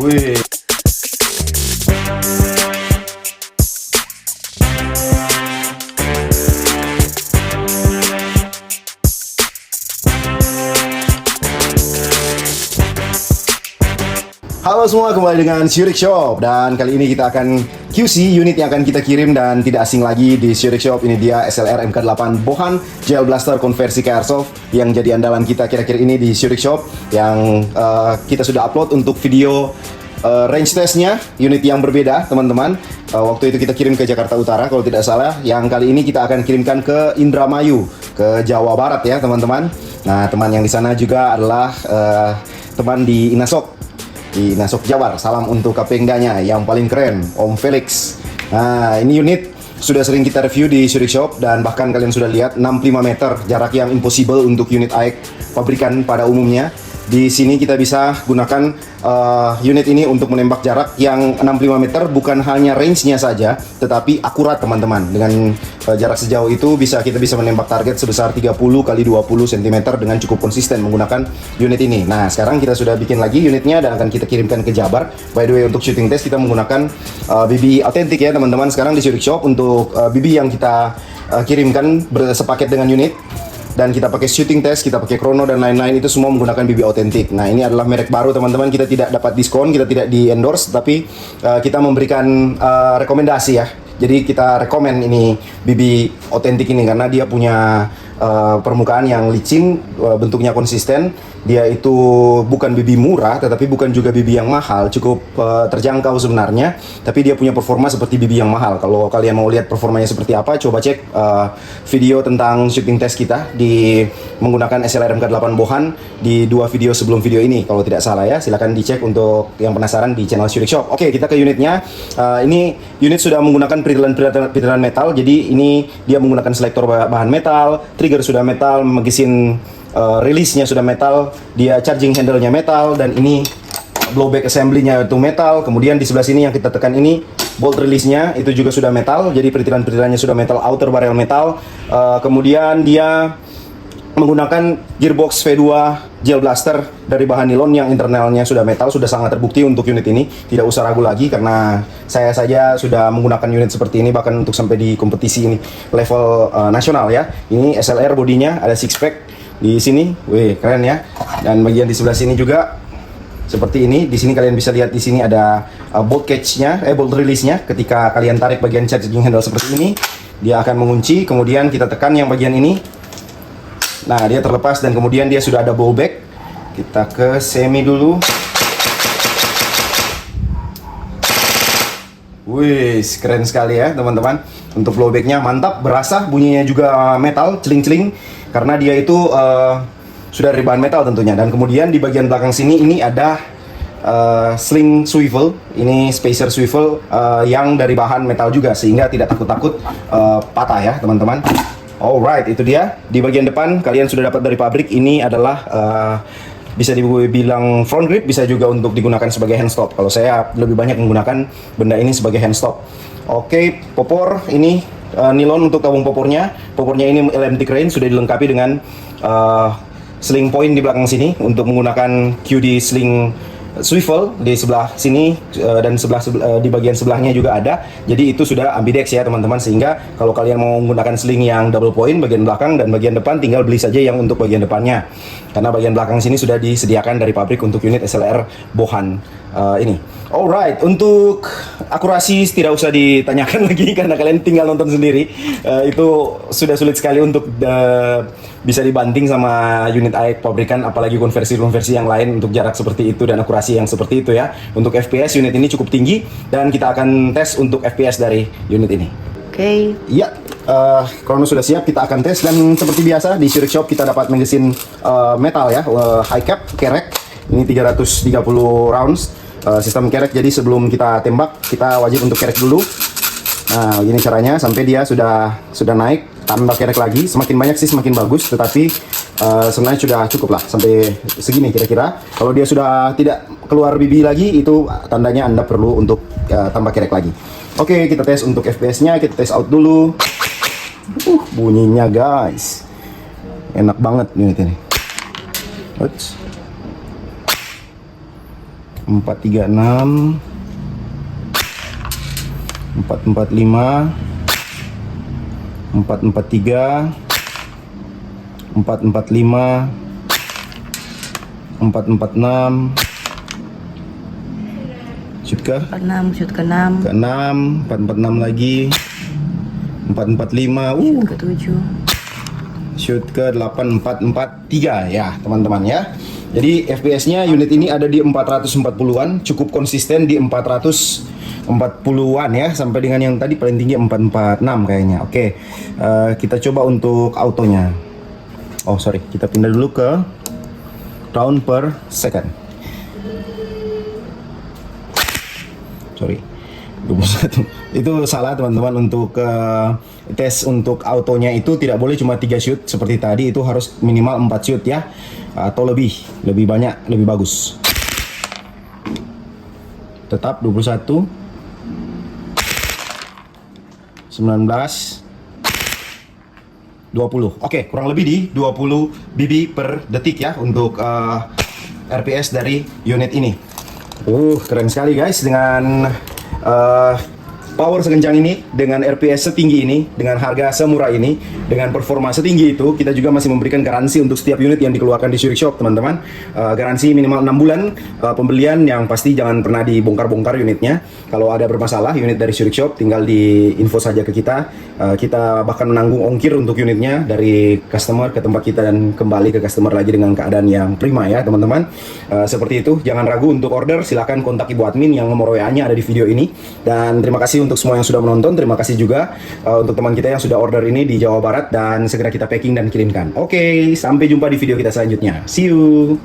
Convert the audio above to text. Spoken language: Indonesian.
Wih. Halo semua, kembali dengan Syurik Shop. Dan kali ini kita akan QC unit yang akan kita kirim, dan tidak asing lagi di Syurik Shop. Ini dia SLR MK8 Bohan Gel Blaster konversi ke Airsoft yang jadi andalan kita kira-kira ini di Syurik Shop. Yang kita sudah upload untuk video range testnya, unit yang berbeda teman-teman. Waktu itu kita kirim ke Jakarta Utara kalau tidak salah. Yang kali ini kita akan kirimkan ke Indramayu, ke Jawa Barat ya teman-teman. Nah, teman yang di sana juga adalah teman di Inasok, di Nasok Jabar. Salam untuk kapendanya yang paling keren, Om Felix. Nah, ini unit sudah sering kita review di Syurik Shop, dan bahkan kalian sudah lihat 65 meter, jarak yang impossible untuk unit AEK pabrikan pada umumnya. Di sini kita bisa gunakan unit ini untuk menembak jarak yang 65 meter, bukan hanya range-nya saja, tetapi akurat teman-teman. Dengan jarak sejauh itu kita bisa menembak target sebesar 30 kali 20 cm dengan cukup konsisten menggunakan unit ini. Nah, sekarang kita sudah bikin lagi unitnya dan akan kita kirimkan ke Jabar. By the way, untuk shooting test kita menggunakan BB autentik ya teman-teman. Sekarang di Syurik Shop untuk BB yang kita kirimkan bersepaket dengan unit, dan kita pakai shooting test, kita pakai chrono dan lain-lain, itu semua menggunakan BB autentik. Nah, ini adalah merek baru teman-teman, kita tidak dapat diskon, kita tidak di endorse, tapi kita memberikan rekomendasi ya. Jadi kita rekomen ini BB autentik ini karena dia punya permukaan yang licin, bentuknya konsisten. Dia itu bukan BB murah, tetapi bukan juga BB yang mahal, cukup terjangkau sebenarnya. Tapi dia punya performa seperti BB yang mahal. Kalau kalian mau lihat performanya seperti apa, coba cek video tentang shooting test kita di menggunakan SLR MK8 Bohan di 2 video sebelum video ini, kalau tidak salah ya. Silahkan dicek untuk yang penasaran di channel Syurik Shop. Oke, kita ke unitnya. Ini unit sudah menggunakan pirilan metal, jadi ini dia menggunakan selektor bahan metal, trigger sudah metal, magazine release-nya sudah metal, dia charging handle-nya metal, dan ini blowback assembly-nya itu metal. Kemudian di sebelah sini yang kita tekan ini bolt release-nya itu juga sudah metal, jadi peritilan-peritilannya sudah metal, outer barrel metal. Kemudian dia menggunakan gearbox V2 gel blaster dari bahan nilon yang internalnya sudah metal, sudah sangat terbukti untuk unit ini. Tidak usah ragu lagi karena saya saja sudah menggunakan unit seperti ini bahkan untuk sampai di kompetisi ini level nasional ya. Ini SLR bodinya ada six pack di sini, wih keren ya. Dan bagian di sebelah sini juga seperti ini. Di sini kalian bisa lihat, di sini ada bolt catch-nya, bolt release-nya. Ketika kalian tarik bagian charging handle seperti ini, dia akan mengunci. Kemudian kita tekan yang bagian ini. Nah, dia terlepas dan kemudian dia sudah ada blowback. Kita ke semi dulu. Wih, keren sekali ya teman-teman. Untuk blowbacknya mantap, berasa, bunyinya juga metal, celing-celing, karena dia itu sudah dari bahan metal tentunya. Dan kemudian di bagian belakang sini ini ada sling swivel, ini spacer swivel yang dari bahan metal juga, sehingga tidak takut-takut patah ya teman-teman. Alright, itu dia. Di bagian depan kalian sudah dapat dari pabrik. Ini adalah bisa dibilang front grip, bisa juga untuk digunakan sebagai hand stop. Kalau saya lebih banyak menggunakan benda ini sebagai hand stop. Oke, popor ini nilon untuk tabung popornya. Popornya ini LMT crane, sudah dilengkapi dengan sling point di belakang sini untuk menggunakan QD sling swivel di sebelah sini, dan di bagian sebelahnya juga ada. Jadi itu sudah ambidex ya teman-teman, sehingga kalau kalian mau menggunakan sling yang double point bagian belakang dan bagian depan, tinggal beli saja yang untuk bagian depannya, karena bagian belakang sini sudah disediakan dari pabrik untuk unit SLR Bohan ini. Alright, untuk akurasi tidak usah ditanyakan lagi karena kalian tinggal nonton sendiri. Itu sudah sulit sekali untuk bisa dibanting sama unit AEK pabrikan, apalagi konversi-konversi yang lain untuk jarak seperti itu dan akurasi yang seperti itu ya. Untuk FPS unit ini cukup tinggi, dan kita akan tes untuk FPS dari unit ini. Oke. Ya, chrono sudah siap, kita akan tes. Dan seperti biasa di Syurik Shop kita dapat magazine metal ya, high cap, kerek. Ini 330 rounds, sistem kerek. Jadi sebelum kita tembak, kita wajib untuk kerek dulu. Nah, begini caranya sampai dia sudah naik. Tambah kerek lagi, semakin banyak sih semakin bagus, tetapi sebenarnya sudah cukup lah sampai segini kira-kira. Kalau dia sudah tidak keluar BB lagi, itu tandanya Anda perlu untuk tambah kerek lagi. Oke, kita tes untuk FPS-nya, kita tes out dulu. Bunyinya guys, enak banget unit ini. Oops. 436, 445, 443, 445, 446, shoot ke 46, shoot ke 6, ke 6, 446 lagi, 445, shoot ke 7. shoot ke 8443 ya teman-teman ya. Jadi FPS-nya unit ini ada di 440-an, cukup konsisten di 440-an ya, sampai dengan yang tadi paling tinggi 446 kayaknya. Oke, kita coba untuk autonya. Oh sorry, kita pindah dulu ke round per second. Sorry, 21. Itu salah teman-teman, untuk tes untuk autonya itu tidak boleh cuma 3 shoot seperti tadi, itu harus minimal 4 shoot ya, atau lebih banyak lebih bagus. Tetap 21, 19, 20. Oke, kurang lebih di 20 BB per detik ya untuk RPS dari unit ini. Keren sekali guys, dengan power sekencang ini, dengan RPS setinggi ini, dengan harga semurah ini, dengan performa setinggi itu, kita juga masih memberikan garansi untuk setiap unit yang dikeluarkan di Zurich Shop teman-teman. Garansi minimal 6 bulan pembelian, yang pasti jangan pernah dibongkar-bongkar unitnya. Kalau ada bermasalah unit dari Zurich Shop, tinggal di info saja ke kita. Kita bahkan menanggung ongkir untuk unitnya dari customer ke tempat kita dan kembali ke customer lagi dengan keadaan yang prima ya teman-teman. Seperti itu, jangan ragu untuk order, silahkan kontak ibu admin yang nomor WA-nya ada di video ini. Dan terima kasih untuk semua yang sudah menonton. Terima kasih juga untuk teman kita yang sudah order ini di Jawa Barat, dan segera kita packing dan kirimkan. Oke, sampai jumpa di video kita selanjutnya. See you.